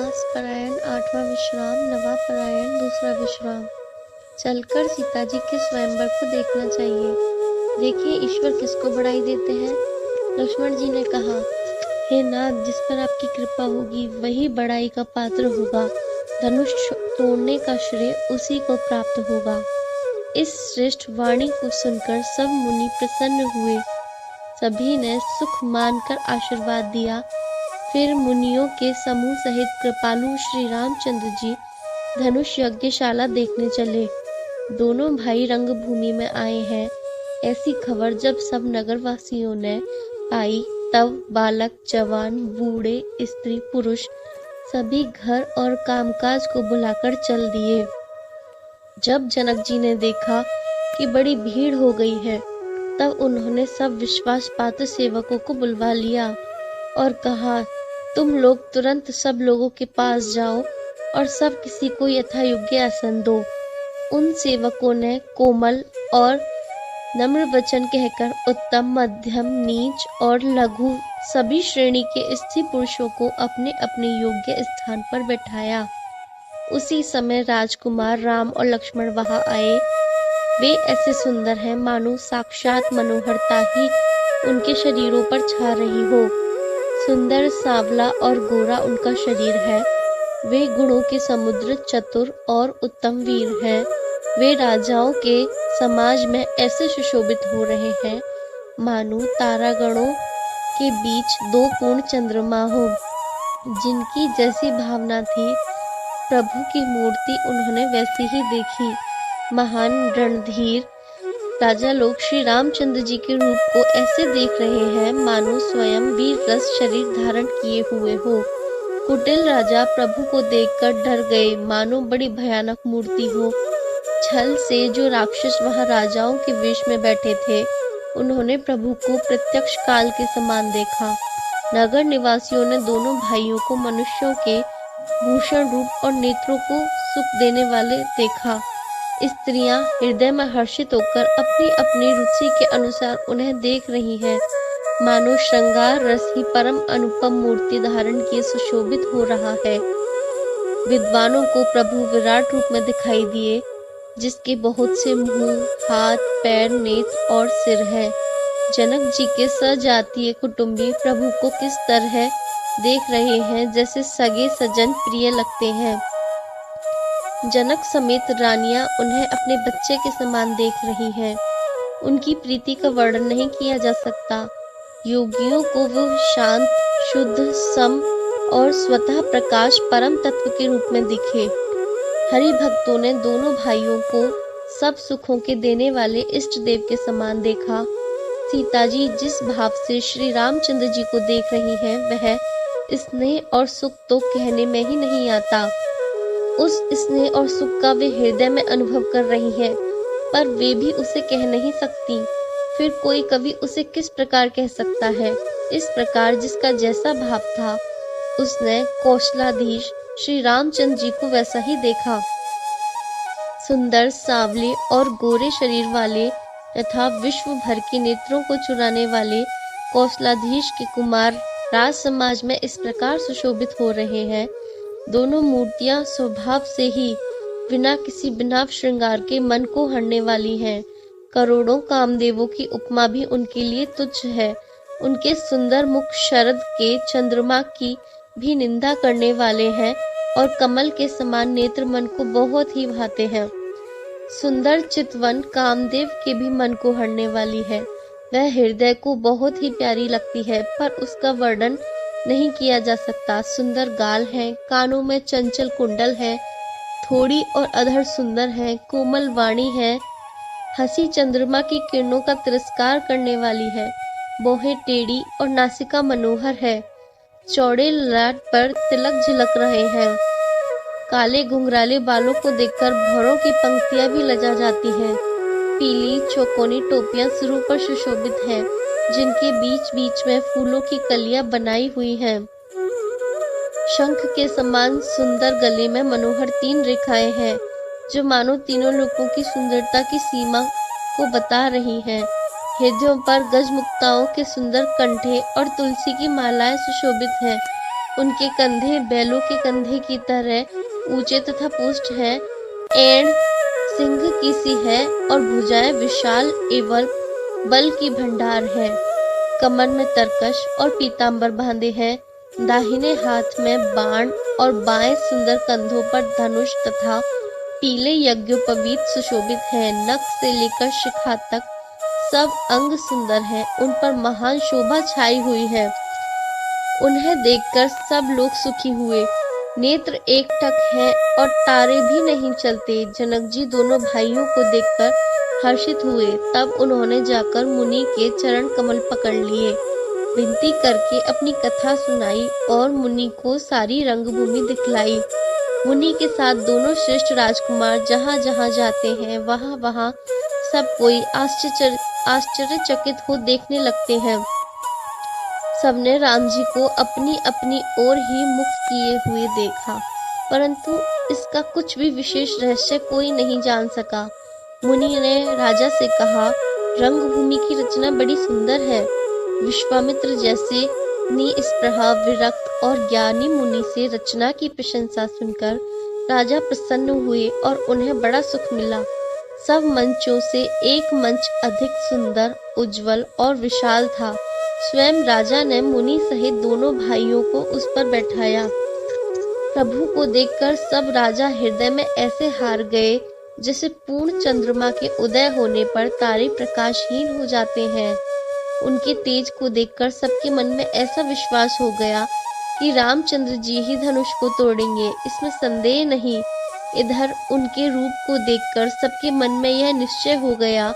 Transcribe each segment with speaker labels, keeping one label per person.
Speaker 1: मासपरायण 8वां विश्राम, नवापरायण 2रा विश्राम। चलकर सीता जी के स्वयंवर को देखना चाहिए। देखिए ईश्वर किसको बड़ाई देते हैं। लक्ष्मण जी ने कहा, हे नाथ, जिस पर आपकी कृपा होगी वही बड़ाई का पात्र होगा। धनुष तोड़ने का श्रेय उसी को प्राप्त होगा। इस श्रेष्ठ वाणी को सुनकर सब मुनि प्रसन्न हुए। सभी ने सुख मानकर आशीर्वाद दिया। फिर मुनियों के समूह सहित कृपालु श्री रामचंद्र जी धनुष यज्ञशाला देखने चले। दोनों भाई रंगभूमि में आए हैं, ऐसी खबर जब सब नगरवासियों ने पाई, तब बालक, जवान, बूढ़े, स्त्री, पुरुष सभी घर और कामकाज को बुलाकर चल दिए। जब जनक जी ने देखा कि बड़ी भीड़ हो गई है, तब उन्होंने सब विश्वास पात्र सेवकों को बुलवा लिया और कहा, तुम लोग तुरंत सब लोगों के पास जाओ और सब किसी को यथा योग्य आसन दो। उन सेवकों ने कोमल और नम्र वचन कहकर उत्तम, मध्यम, नीच और लघु सभी श्रेणी के स्त्री पुरुषों को अपने अपने योग्य स्थान पर बैठाया। उसी समय राजकुमार राम और लक्ष्मण वहां आए। वे ऐसे सुंदर हैं मानो साक्षात मनोहरता ही उनके शरीरों पर छा रही हो। सुंदर, सांवला और गोरा उनका शरीर है। वे गुणों के समुद्र, चतुर और उत्तम वीर हैं। वे राजाओं के समाज में ऐसे सुशोभित हो रहे हैं मानो तारागणों के बीच दो पूर्ण चंद्रमा हो। जिनकी जैसी भावना थी, प्रभु की मूर्ति उन्होंने वैसी ही देखी। महान रणधीर राजा लोग श्री रामचंद्र जी के रूप को ऐसे देख रहे हैं मानो स्वयं वीर रस शरीर धारण किए हुए हो। कुटिल राजा प्रभु को देखकर डर गए, मानो बड़ी भयानक मूर्ति हो। छल से जो राक्षस वहां राजाओं के वेश में बैठे थे, उन्होंने प्रभु को प्रत्यक्ष काल के समान देखा। नगर निवासियों ने दोनों भाइयों को मनुष्यों के भूषण रूप और नेत्रों को सुख देने वाले देखा। स्त्रियां हृदय में हर्षित होकर अपनी अपनी रुचि के अनुसार उन्हें देख रही हैं, मानो श्रृंगार रस ही परम अनुपम मूर्ति धारण किए सुशोभित हो रहा है। विद्वानों को प्रभु विराट रूप में दिखाई दिए, जिसके बहुत से मुंह, हाथ, पैर, नेत्र और सिर है। जनक जी के सजातीय कुटुंबी प्रभु को किस तरह देख रहे हैं, जैसे सगे सजन प्रिय लगते हैं। जनक समेत रानियां उन्हें अपने बच्चे के समान देख रही हैं। उनकी प्रीति का वर्णन नहीं किया जा सकता। योगियों को वो शांत, शुद्ध, सम और स्वतः प्रकाश परम तत्व के रूप में दिखे। हरि भक्तों ने दोनों भाइयों को सब सुखों के देने वाले इष्ट देव के समान देखा। सीता जी जिस भाव से श्री रामचंद्र जी को देख रही हैं, वह स्नेह और सुख तो कहने में ही नहीं आता। उस स्नेह और सुख का वे हृदय में अनुभव कर रही हैं, पर वे भी उसे कह नहीं सकती। फिर कोई कवि उसे किस प्रकार कह सकता है। इस प्रकार जिसका जैसा भाव था, उसने कौशलाधीश श्री रामचंद्र जी को वैसा ही देखा। सुंदर, सांवले और गोरे शरीर वाले तथा विश्व भर के नेत्रों को चुराने वाले कौशलाधीश के कुमार राज समाज में इस प्रकार सुशोभित हो रहे हैं। दोनों मूर्तियां स्वभाव से ही बिना किसी बिना श्रृंगार के मन को हरने वाली हैं। करोड़ों कामदेवों की उपमा भी उनके लिए तुच्छ है। उनके सुंदर मुख शरद के चंद्रमा की भी निंदा करने वाले हैं और कमल के समान नेत्र मन को बहुत ही भाते हैं। सुंदर चितवन कामदेव के भी मन को हरने वाली है। वह हृदय को बहुत ही प्यारी लगती है, पर उसका वर्णन नहीं किया जा सकता। सुंदर गाल हैं, कानों में चंचल कुंडल है, थोड़ी और अधर सुंदर है, कोमल वाणी है, हंसी चंद्रमा की किरणों का तिरस्कार करने वाली है, भौहें टेढ़ी और नासिका मनोहर है, चौड़े ललाट पर तिलक झलक रहे हैं। काले घुंघराले बालों को देखकर भौरों की पंक्तियां भी लजा जाती हैं। पीली चौकोनी टोपियां सिरों पर सुशोभित हैं, जिनके बीच बीच में फूलों की कलियां बनाई हुई हैं। शंख के समान सुंदर गले में मनोहर 3 रेखाएं हैं, जो मानो तीनों लोगों की सुंदरता की सीमा को बता रही हैं। हृदयों पर गजमुक्ताओं के सुंदर कंठे और तुलसी की मालाएं सुशोभित हैं। उनके कंधे बैलों के कंधे की तरह ऊंचे तथा पुष्ट हैं, एंड सिंह की सी है और भुजाएं विशाल एवं बल की भंडार है। कमर में तरकश और पीतांबर बांधे हैं, दाहिने हाथ में बाण और बाएं सुंदर कंधों पर धनुष तथा पीले यज्ञोपवीत सुशोभित है। नख से लेकर शिखा तक सब अंग सुंदर हैं, उन पर महान शोभा छाई हुई है। उन्हें देखकर सब लोग सुखी हुए। नेत्र एकटक हैं और तारे भी नहीं चलते। जनक जी दोनों भाइयों को देखकर हर्षित हुए। तब उन्होंने जाकर मुनि के चरण कमल पकड़ लिए, विनती करके अपनी कथा सुनाई और मुनि को सारी रंगभूमि दिखलाई। मुनि के साथ दोनों श्रेष्ठ राजकुमार जहाँ जहाँ जाते हैं वहाँ वहाँ सब कोई आश्चर्यचकित हो देखने लगते हैं। सबने राम जी को अपनी अपनी ओर ही मुख किए हुए देखा, परंतु इसका कुछ भी विशेष रहस्य कोई नहीं जान सका। मुनि ने राजा से कहा, रंगभूमि की रचना बड़ी सुंदर है। विश्वामित्र जैसे निस्पृहा विरक्त और ज्ञानी मुनि से रचना की प्रशंसा सुनकर राजा प्रसन्न हुए और उन्हें बड़ा सुख मिला। सब मंचों से एक मंच अधिक सुंदर, उज्जवल और विशाल था। स्वयं राजा ने मुनि सहित दोनों भाइयों को उस पर बैठाया। प्रभु को देखकर सब राजा हृदय में ऐसे हार गए जैसे पूर्ण चंद्रमा के उदय होने पर तारे प्रकाशहीन हो जाते हैं। उनके तेज को देखकर सबके मन में ऐसा विश्वास हो गया कि रामचंद्र जी ही धनुष को तोड़ेंगे, इसमें संदेह नहीं। इधर उनके रूप को देखकर सबके मन में यह निश्चय हो गया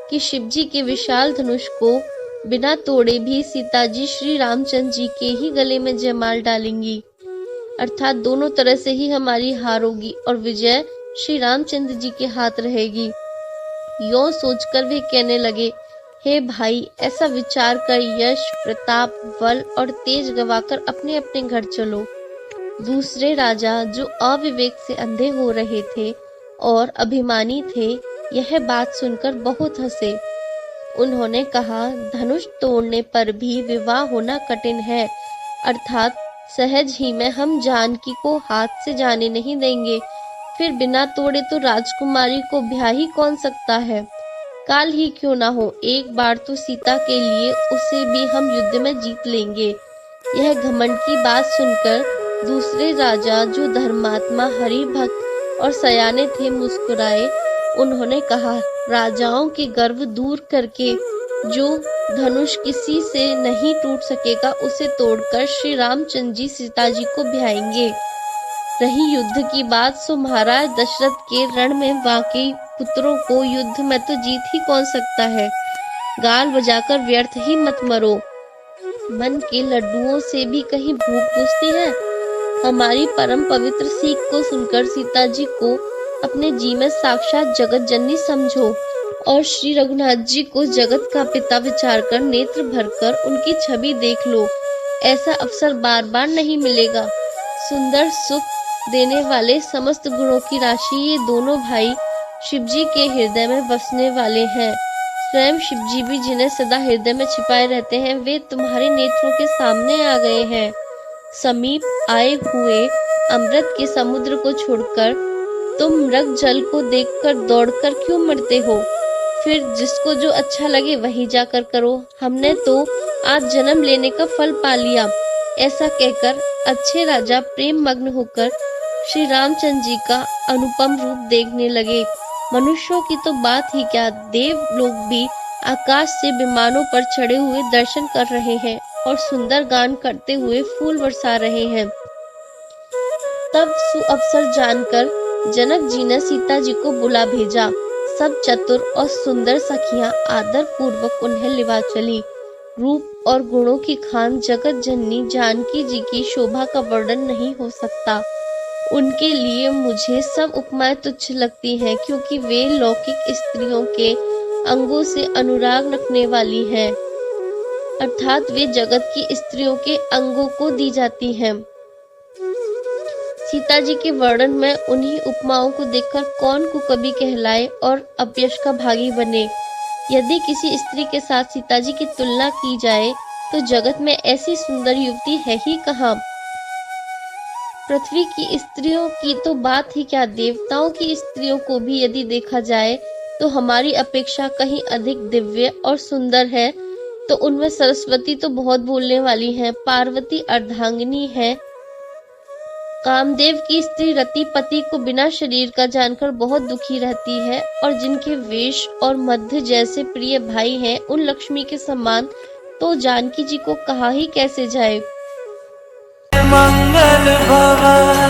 Speaker 1: कि शिवजी के विशाल धनुष को बिना तोड़े भी सीता जी श्री रामचंद्र जी के ही गले में जयमाल डालेंगी, अर्थात दोनों तरह से ही हमारी हार होगी और विजय श्री रामचंद्र जी के हाथ रहेगी। यों सोचकर वे कहने लगे, हे भाई, ऐसा विचार कर यश, प्रताप, बल और तेज गवाकर अपने अपने घर चलो। दूसरे राजा जो अविवेक से अंधे हो रहे थे और अभिमानी थे, यह बात सुनकर बहुत हंसे। उन्होंने कहा, धनुष तोड़ने पर भी विवाह होना कठिन है, अर्थात सहज ही में हम जानकी को हाथ से जाने नहीं देंगे। फिर बिना तोड़े तो राजकुमारी को ब्याह ही कौन सकता है? काल ही क्यों ना हो, एक बार तो सीता के लिए उसे भी हम युद्ध में जीत लेंगे। यह घमंड की बात सुनकर दूसरे राजा जो धर्मात्मा, हरि भक्त और सयाने थे मुस्कुराए। उन्होंने कहा, राजाओं के गर्व दूर करके जो धनुष किसी से नहीं टूट सकेगा उसे तोड़कर श्री रामचंद्र जी सीता जी को ब्याहेंगे। रही युद्ध की बात, सो महाराज दशरथ के रण में वाकई पुत्रों को युद्ध में तो जीत ही कौन सकता है। गाल बजाकर व्यर्थ ही मत मरो। मन के लड्डुओं से भी कहीं भूख बुझती है। हमारी परम पवित्र सीख को सुनकर सीता जी को अपने जी में साक्षात जगत जननी समझो और श्री रघुनाथ जी को जगत का पिता विचार कर नेत्र भरकर उनकी छवि देख लो। ऐसा अवसर बार बार नहीं मिलेगा। सुंदर सुख देने वाले समस्त गुणों की राशि ये दोनों भाई शिवजी के हृदय में बसने वाले हैं। स्वयं शिवजी भी जिन्हें सदा हृदय में छिपाए रहते हैं, वे तुम्हारे नेत्रों के सामने आ गए हैं। समीप आए हुए अमृत के समुद्र को छोड़कर तुम मृग जल को देखकर दौड़कर क्यों मरते हो? फिर जिसको जो अच्छा लगे वही जाकर करो। हमने तो आज जन्म लेने का फल पा लिया। ऐसा कहकर अच्छे राजा प्रेम मग्न होकर श्री रामचंद्र जी का अनुपम रूप देखने लगे। मनुष्यों की तो बात ही क्या, देव लोग भी आकाश से विमानों पर चढ़े हुए दर्शन कर रहे हैं और सुंदर गान करते हुए फूल बरसा रहे हैं। तब सुअवसर जानकर जनक जी ने सीता जी को बुला भेजा। सब चतुर और सुंदर सखियां आदर पूर्वक उन्हें लिवा चली। रूप और गुणों की खान जगत जननी जानकी जी की शोभा का वर्णन नहीं हो सकता। उनके लिए मुझे सब उपमाएं तुच्छ लगती हैं, क्योंकि वे लौकिक स्त्रियों के अंगों से अनुराग रखने वाली हैं, अर्थात वे जगत की स्त्रियों के अंगों को दी जाती हैं। सीता जी के वर्णन में उन्हीं उपमाओं को देखकर कौन कुकवि कहलाए और अपयश का भागी बने। यदि किसी स्त्री के साथ सीता जी की तुलना की जाए तो जगत में ऐसी सुंदर युवती है ही कहाँ। पृथ्वी की स्त्रियों की तो बात ही क्या, देवताओं की स्त्रियों को भी यदि देखा जाए तो हमारी अपेक्षा कहीं अधिक दिव्य और सुंदर है। तो उनमें सरस्वती तो बहुत बोलने वाली हैं, पार्वती अर्धांगिनी है। कामदेव की स्त्री रति पति को बिना शरीर का जानकर बहुत दुखी रहती है, और जिनके वेश और मध्य जैसे प्रिय भाई हैं, उन लक्ष्मी के समान तो जानकी जी को कहा ही कैसे जाए।
Speaker 2: मंगल भवन